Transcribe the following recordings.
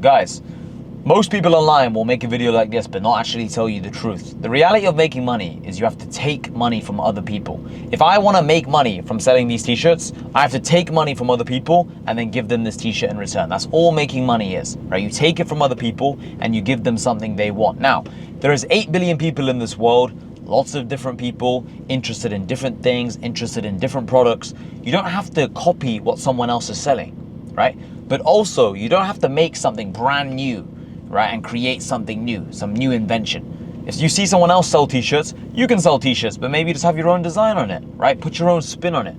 Guys, most people online will make a video like this but not actually tell you the truth. The reality of making money is you have to take money from other people. If I want to make money from selling these t-shirts, I have to take money from other people and then give them this t-shirt in return. That's all making money is, right? You take it from other people and you give them something they want. Now, there is 8 billion people in this world, lots of different people interested in different things, interested in different products. You don't have to copy what someone else is selling, right? But also, you don't have to make something brand new, right, and create something new, some new invention. If you see someone else sell t-shirts, you can sell t-shirts, but maybe just have your own design on it, right? Put your own spin on it.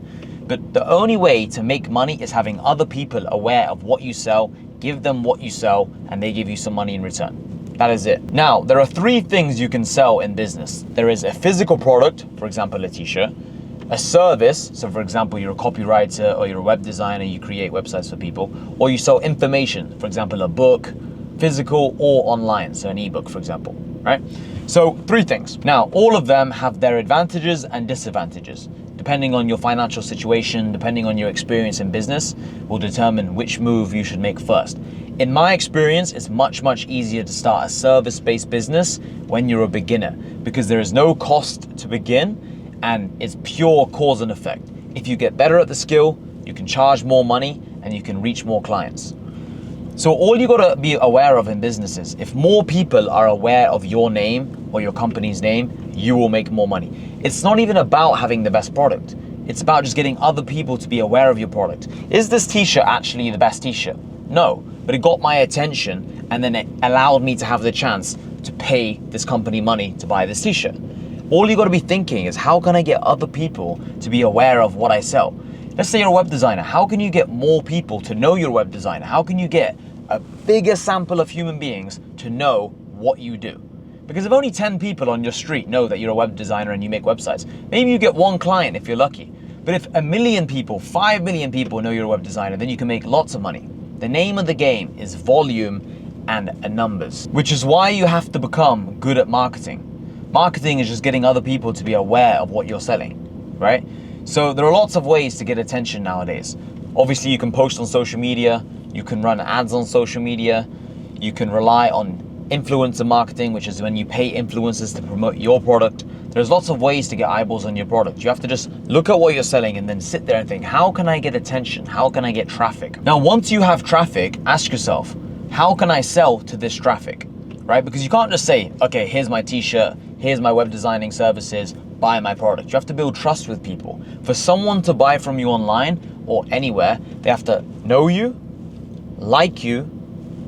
But the only way to make money is having other people aware of what you sell, give them what you sell, and they give you some money in return. That is it. Now, there are 3 things you can sell in business. There is a physical product, for example, a t-shirt, a service, so for example, you're a copywriter or you're a web designer, you create websites for people, or you sell information, for example, a book, physical or online, so an ebook, for example, right? So 3 things. Now, all of them have their advantages and disadvantages. Depending on your financial situation, depending on your experience in business, will determine which move you should make first. In my experience, it's much easier to start a service-based business when you're a beginner because there is no cost to begin and it's pure cause and effect. If you get better at the skill, you can charge more money and you can reach more clients. So all you gotta be aware of in business is if more people are aware of your name or your company's name, you will make more money. It's not even about having the best product. It's about just getting other people to be aware of your product. Is this t-shirt actually the best t-shirt? No, but it got my attention and then it allowed me to have the chance to pay this company money to buy this t-shirt. All you gotta be thinking is how can I get other people to be aware of what I sell? Let's say you're a web designer. How can you get more people to know you're a web designer? How can you get a bigger sample of human beings to know what you do? Because if only 10 people on your street know that you're a web designer and you make websites, maybe you get 1 client if you're lucky. But if 1 million people, 5 million people know you're a web designer, then you can make lots of money. The name of the game is volume and numbers, which is why you have to become good at marketing. Marketing is just getting other people to be aware of what you're selling, right? So there are lots of ways to get attention nowadays. Obviously, you can post on social media, you can run ads on social media, you can rely on influencer marketing, which is when you pay influencers to promote your product. There's lots of ways to get eyeballs on your product. You have to just look at what you're selling and then sit there and think, how can I get attention? How can I get traffic? Now, once you have traffic, ask yourself, how can I sell to this traffic, right? Because you can't just say, okay, here's my t-shirt, here's my web designing services, buy my product. You have to build trust with people. For someone to buy from you online or anywhere, they have to know you, like you,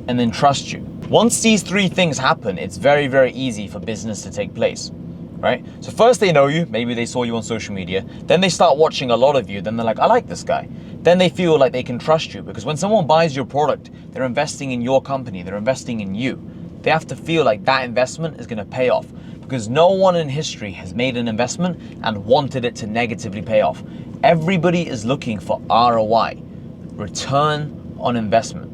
and then trust you. Once these 3 things happen, it's very easy for business to take place, right? So first they know you, maybe they saw you on social media, then they start watching a lot of you, then they're like, I like this guy. Then they feel like they can trust you because when someone buys your product, they're investing in your company, they're investing in you. They have to feel like that investment is gonna pay off because no one in history has made an investment and wanted it to negatively pay off. Everybody is looking for ROI, return on investment.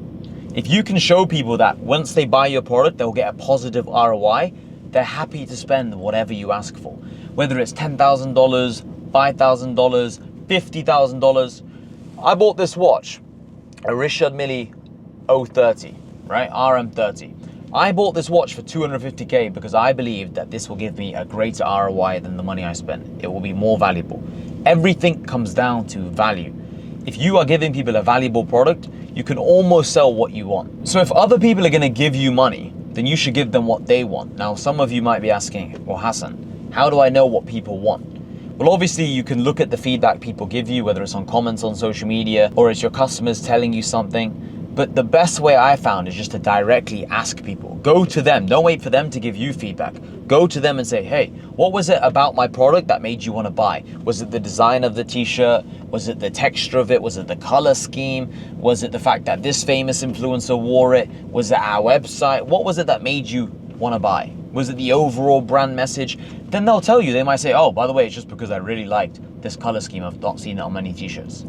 If you can show people that once they buy your product, they'll get a positive ROI, they're happy to spend whatever you ask for. Whether it's $10,000, $5,000, $50,000. I bought this watch, a Richard Mille 030, right? RM30. I bought this watch for 250K because I believe that this will give me a greater ROI than the money I spent. It will be more valuable. Everything comes down to value. If you are giving people a valuable product, you can almost sell what you want. So if other people are gonna give you money, then you should give them what they want. Now, some of you might be asking, well, Hassan, how do I know what people want? Well, obviously you can look at the feedback people give you, whether it's on comments on social media or it's your customers telling you something. But the best way I found is just to directly ask people. Go to them, don't wait for them to give you feedback. Go to them and say, hey, what was it about my product that made you want to buy? Was it the design of the t-shirt? Was it the texture of it? Was it the color scheme? Was it the fact that this famous influencer wore it? Was it our website? What was it that made you want to buy? Was it the overall brand message? Then they'll tell you, they might say, oh, by the way, it's just because I really liked this color scheme. I've not seen it on many t-shirts.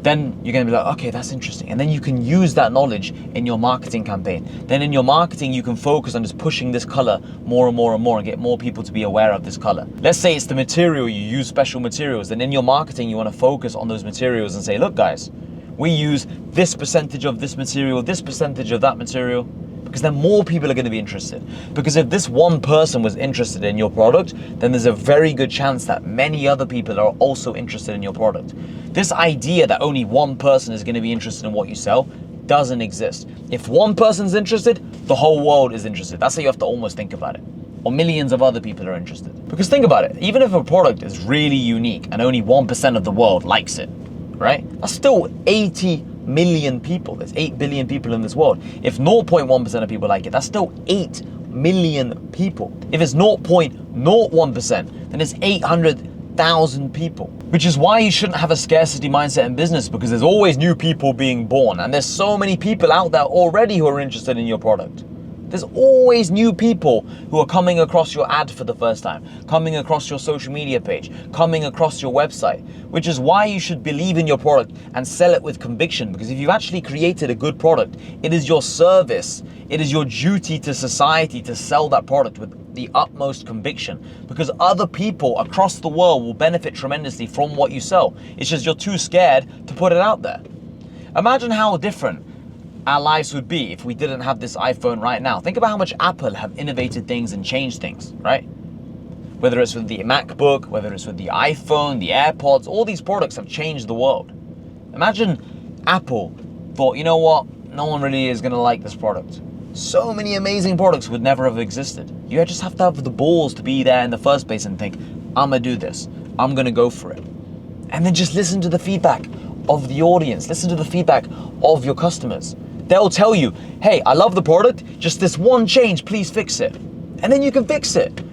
Then you're gonna be like, okay, that's interesting. And then you can use that knowledge in your marketing campaign. Then in your marketing, you can focus on just pushing this color more and more and more and get more people to be aware of this color. Let's say it's the material, you use special materials. Then in your marketing, you wanna focus on those materials and say, look guys, We use this percentage of this material, this percentage of that material, because then more people are going to be interested. Because if this one person was interested in your product, then there's a very good chance that many other people are also interested in your product. This idea that only one person is going to be interested in what you sell doesn't exist. If one person's interested, the whole world is interested. That's how you have to almost think about it. Or millions of other people are interested. Because think about it, even if a product is really unique and only 1% of the world likes it, right? That's still 80 million people. There's 8 billion people in this world. If 0.1% of people like it, that's still 8 million people. If it's 0.01%, then it's 800,000 people. Which is why you shouldn't have a scarcity mindset in business, because there's always new people being born, and there's so many people out there already who are interested in your product. There's always new people who are coming across your ad for the first time, coming across your social media page, coming across your website, which is why you should believe in your product and sell it with conviction. Because if you've actually created a good product, it is your service, it is your duty to society to sell that product with the utmost conviction, because other people across the world will benefit tremendously from what you sell. It's just you're too scared to put it out there. Imagine how different our lives would be if we didn't have this iPhone right now. Think about how much Apple have innovated things and changed things, right? Whether it's with the MacBook, whether it's with the iPhone, the AirPods, all these products have changed the world. Imagine Apple thought, you know what, no one really is gonna like this product. So many amazing products would never have existed. You just have to have the balls to be there in the first place and think, I'm gonna do this, I'm gonna go for it. And then just listen to the feedback of the audience, listen to the feedback of your customers. They'll tell you, hey, I love the product, just this one change, please fix it. And then you can fix it.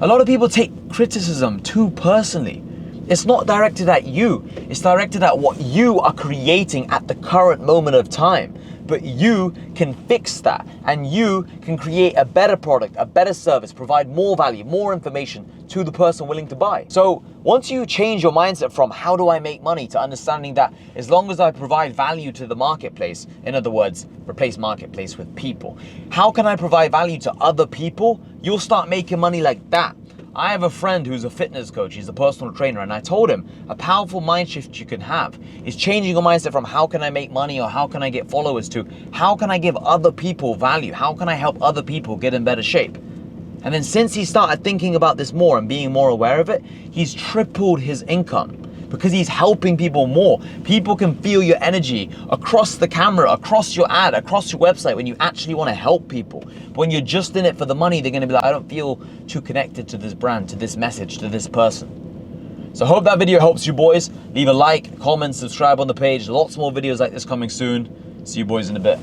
A lot of people take criticism too personally. It's not directed at you, it's directed at what you are creating at the current moment of time. But you can fix that, and you can create a better product, a better service, provide more value, more information to the person willing to buy. So once you change your mindset from how do I make money to understanding that as long as I provide value to the marketplace, in other words, replace marketplace with people, how can I provide value to other people? You'll start making money like that. I have a friend who's a fitness coach, he's a personal trainer, and I told him a powerful mind shift you can have is changing your mindset from how can I make money or how can I get followers to how can I give other people value? How can I help other people get in better shape? And then since he started thinking about this more and being more aware of it, he's tripled his income because he's helping people more. People can feel your energy across the camera, across your ad, across your website when you actually want to help people. But when you're just in it for the money, they're going to be like, I don't feel too connected to this brand, to this message, to this person. So I hope that video helps you boys. Leave a like, comment, subscribe on the page. Lots more videos like this coming soon. See you boys in a bit.